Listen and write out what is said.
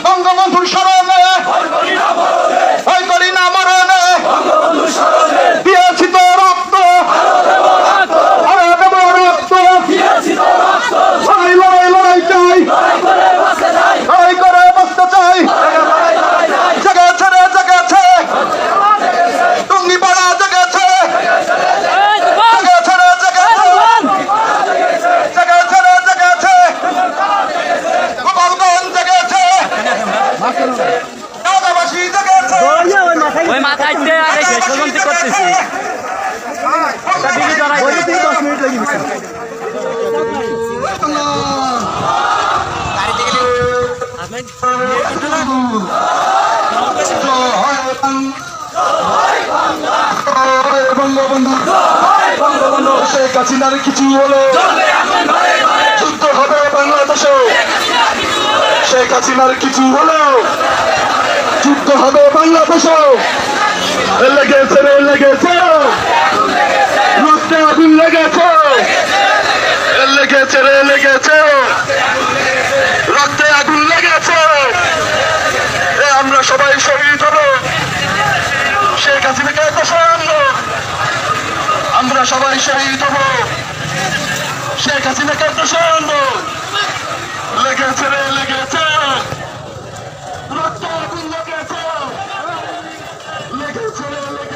বঙ্গবন্ধুর স্মরণে করি না মরণে দিয়েছি তো রক্ত লড়াই চাই লড়াই করে বাঁচতে চাই জেগেছে রে জেগেছে টুঙ্গি পাড়া জেগেছে জেগেছে রে জেগেছে জেগেছে রে জেগেছে গোপালগঞ্জ জেগেছে ঢাকাবাসী জেগেছে ওই মাথায় আগে শেষবন্দি করতেছি 10 মিনিট লাগি বঙ্গবন্ধু শেখ হাসিনার কিছু হলো যুদ্ধ হবে বাংলাদেশে শেখ হাসিনার কিছু হলো যুদ্ধ হবে বাংলাদেশে লেগেছে রে লেগেছে রক্তে আগুন লেগেছে লেগেছে রে লেগেছে রক্তে আগুন লেগেছে আমরা সবাই শহীদ হব শেখ হাসিনাকে সরানো আমরা সবাই শহীদ হব শেখ হাসিনাকে সরানো লেগেছে রে লেগেছে রক্তে আগুন লেগেছে লেগেছে রে লেগেছে